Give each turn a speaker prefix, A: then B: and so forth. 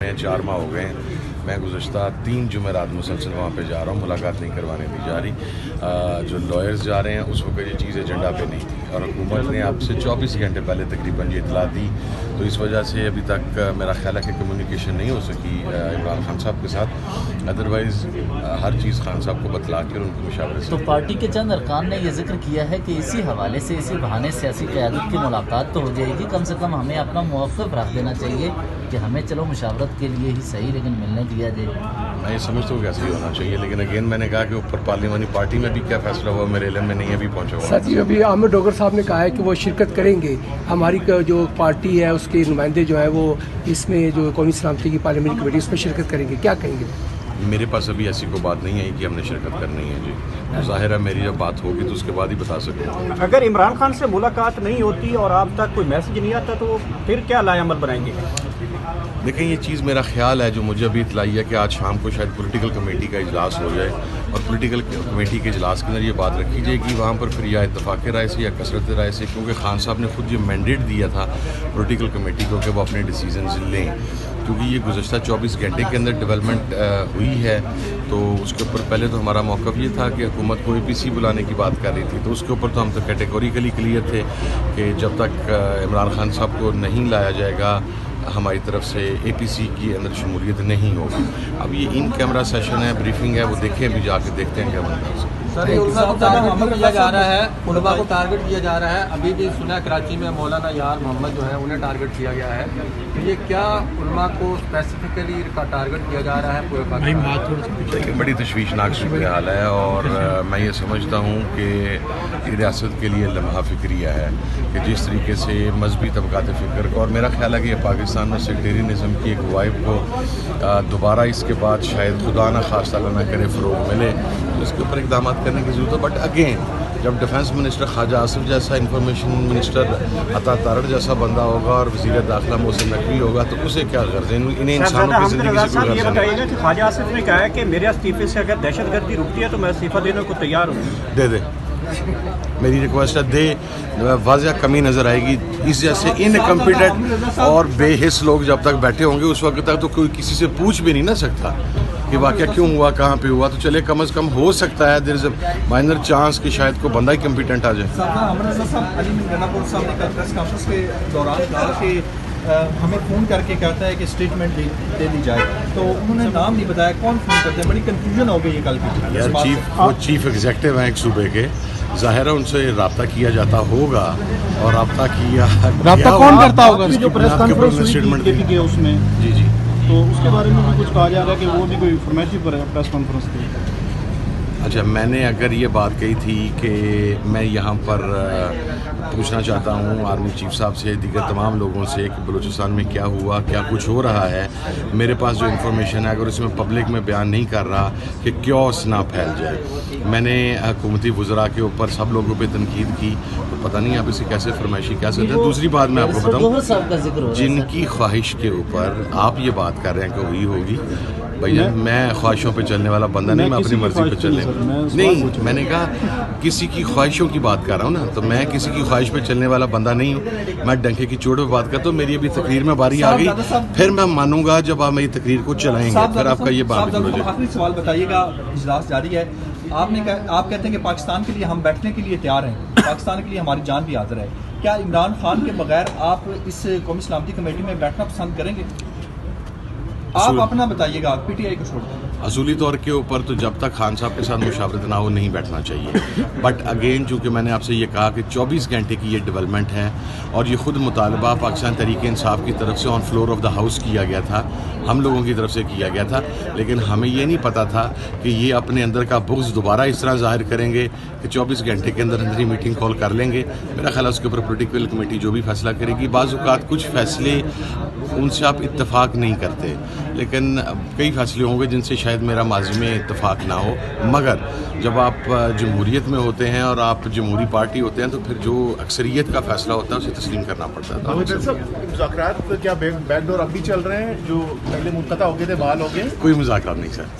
A: मैं 4 माह हो गए हैं। मैं गुज़श्ता 3 जुमेरात मुसलसल वहाँ पे जा रहा हूँ, मुलाकात नहीं करवाने दी जा रही। जो लॉयर्स जा रहे हैं उस वक्त ये चीज़ एजेंडा पे नहीं थी और हुकूमत ने आपसे 24 घंटे पहले तकरीबन ये इतला दी, तो इस वजह से अभी तक मेरा ख्याल है कि कम्युनिकेशन नहीं हो सकी इमरान खान साहब के साथ। अदरवाइज़ हर चीज़ खान साहब को बतला कर उनको मुशावरे से।
B: तो पार्टी के चंद अरकान ने यह जिक्र किया है कि इसी हवाले से, इसी बहाने सियासी क़यादत की मुलाकात तो हो जाएगी, कम से कम हमें अपना मौक़िफ़ रख देना चाहिए कि हमें चलो मुशावरत के लिए ही सही लेकिन मिलने दिया जाए।
A: मैं ये समझता हूँ कि ऐसा ही होना चाहिए, लेकिन अगेन मैंने कहा कि ऊपर पार्लियामानी पार्टी में भी क्या फैसला हुआ मेरे इल्म में नहीं अभी पहुँचा हुआ।
C: सर अभी आमिर डोगर साहब ने कहा है कि वो शिरकत करेंगे, हमारी जो पार्टी है उसके नुमाइंदे जो है वो इसमें जो कौमी सलामती की पार्लियामानी कमेटी उसमें शिरकत करेंगे, क्या कहेंगे?
A: मेरे पास अभी ऐसी कोई बात नहीं आई कि हमने शिरकत करनी है जी, तो जाहिर है मेरी जब बात होगी तो उसके बाद ही बता सकूँगा।
D: अगर इमरान खान से मुलाकात नहीं होती और आप तक कोई मैसेज नहीं आता तो फिर क्या लाएअमल बनाएंगे?
A: देखें, ये चीज़ मेरा ख्याल है जो मुझे अभी इतलाई है कि आज शाम को शायद पॉलिटिकल कमेटी का इजलास हो जाए और पॉलिटिकल कमेटी के इजलास के अंदर ये बात रखी जाएगी, वहाँ पर फिर या इत्तफाक़ राय से या कसरत राय से, क्योंकि खान साहब ने खुद ये मैंडेट दिया था पॉलिटिकल कमेटी को कि वो अपने डिसीजंस लें, क्योंकि ये गुज़श्ता 24 घंटे के अंदर डेवलपमेंट हुई है। तो उसके ऊपर पहले तो हमारा मौक़िफ़ ये था कि हुकूमत को APC बुलाने की बात कर रही थी, तो उसके ऊपर तो हम तो कैटेगोरिकली क्लियर थे कि जब तक इमरान खान साहब को नहीं लाया जाएगा हमारी तरफ से APC की अंदर शमूलियत नहीं होगी। अब ये इन कैमरा सेशन है, ब्रीफिंग है, वो देखें, अभी जाके देखते हैं क्या बनता है।
E: सर, ये उलमा को टारगेट किया जा रहा है, उलमा को टारगेट किया जा रहा है। अभी भी सुना कराची में मौलाना यार मोहम्मद जो है उन्हें टारगेट किया गया है, तो ये क्या उलमा को स्पेसिफिकली टारगेट किया जा रहा है पूरे पाकिस्तान?
A: बड़ी तशवीशनाक सूरत हाल है और मैं ये समझता हूँ कि रियासत के लिए लम्हा फिक्रिया है कि जिस तरीके से मजहबी तबक़ात फ़िक्र को, और मेरा ख्याल है कि पाकिस्तान में सेक्टेरियनिज़म की एक वाइब को दोबारा इसके बाद शायद खुदा ना खास्ता ना करे फ़रोग़ मिले, तो इसके ऊपर इक़दाम करने की ज़रूरत है। बट अगेन जब डिफेंस मिनिस्टर ख्वाजा आसिफ जैसा, इंफॉर्मेशन मिनिस्टर अता तारड़ जैसा बंदा होगा और वज़ीर दाखिला मोहसिन नकवी होगा तो उसे क्या गर्ज है? इन्हें इंसानों की ज़िंदगी से कोई गर्ज नहीं।
D: कि ख्वाजा आसिफ ने कहा है कि मेरे इस्तीफे से अगर दहशतगर्दी रुकती है तो मैं इस्तीफा देने को तैयार हूँ।
A: दे दे, मेरी रिक्वेस्ट है, दे। वाज़ह कमी नज़र आएगी इस जैसे इनकम्पिटेंट और बेहिस लोग जब तक बैठे होंगे उस वक्त तक तो कोई किसी से पूछ भी नहीं ना सकता कि वाक़या क्यों हुआ, कहाँ पे हुआ। तो चले कम अज़ कम हो सकता है there is a minor chance कि शायद कोई बंदा ही कम्पिटेंट आ जाए।
F: के दौरान कहा कि हमें फ़ोन करके कहता है कि स्टेटमेंट दे दी जाए, तो उन्होंने नाम नहीं बताया कौन फ़ोन करते हैं। बड़ी कन्फ्यूजन हो गई है कल की।
A: यार चीफ एग्जेक्टिव हैं एक सूबे के, ज़ाहिर है उनसे रब्ता किया जाता होगा और रब्ता
F: कौन करता होगा? जो प्रेस कॉन्फ्रेंस
A: स्टेटमेंट
F: उसमें
A: जी
F: तो उसके बारे में भी कुछ कहा जा रहा है कि वो भी कोई फॉर्मेलिटी पर प्रेस कॉन्फ्रेंस थी।
A: अच्छा, मैंने अगर ये बात कही थी कि मैं यहाँ पर पूछना चाहता हूँ आर्मी चीफ साहब से, दीगर तमाम लोगों से कि बलूचिस्तान में क्या हुआ, क्या कुछ हो रहा है, मेरे पास जो इन्फॉर्मेशन है अगर उसमें पब्लिक में बयान नहीं कर रहा कि क्योस ना फैल जाए। मैंने हुकूमती वज़रा के ऊपर सब लोगों पे तनकीद की, तो पता नहीं आप इसे कैसे फरमाइशी कह सकते हैं। दूसरी बात मैं आपको बताऊँ, जिनकी ख्वाहिश के ऊपर आप ये बात कर रहे हैं कि हुई होगी, भैया मैं ख्वाहिशों पे चलने वाला बंदा नहीं, मैं अपनी मर्जी पे चलने नहीं, मैंने कहा किसी की ख्वाहिशों की बात कर रहा हूँ ना, तो मैं किसी की ख्वाहिश पे चलने वाला बंदा नहीं हूँ। मैं डंके की चोट पे बात करता हूँ। मेरी अभी तकरीर में बारी आ गई, फिर मैं मानूंगा जब आप मेरी तकरीर को चलाएंगे, फिर आपका ये बात हो जाए।
F: आखिरी सवाल बताइएगा, इजलास जारी है, आप कहते हैं कि पाकिस्तान के लिए हम बैठने के लिए तैयार हैं, पाकिस्तान के लिए हमारी जान भी हाजिर है। क्या इमरान खान के बगैर आप इस कौमी सलामती कमेटी में बैठना पसंद करेंगे? आप अपना बताइएगा, PTI को छोड़ दें।
A: असूली तौर के ऊपर तो जब तक खान साहब के साथ मुशावरत ना हो नहीं बैठना चाहिए। बट अगेन चूँकि मैंने आपसे ये कहा कि 24 घंटे की ये डेवलपमेंट है और ये ख़ुद मुतालबा पाकिस्तान तहरीक-ए-इंसाफ की तरफ से on floor of the house किया गया था, हम लोगों की तरफ से किया गया था, लेकिन हमें ये नहीं पता था कि ये अपने अंदर का बुग़्ज़ दोबारा इस तरह ज़ाहिर करेंगे कि 24 घंटे के अंदर अंदर ही मीटिंग कॉल कर लेंगे। मेरा ख्याल है उसके ऊपर पॉलिटिकल कमेटी जो भी फैसला करेगी, बाज़ औक़ात कुछ फ़ैसले उनसे आप इत्तफ़ाक़ नहीं करते, लेकिन कई फैसले होंगे जिनसे शायद मेरा माज़ी में इत्तफ़ाक़ ना हो, मगर जब आप जमहूरियत में होते हैं और आप जमहूरी पार्टी होते हैं तो फिर जो अक्सरियत का फ़ैसला होता है उसे तस्लीम करना पड़ता है।
G: मुज़ाकरात क्या बैकडोर अब भी चल रहे हैं जो पहले मुनक़ता हो गए थे, बहाल हो गए?
A: कोई मुज़ाकरात नहीं सर।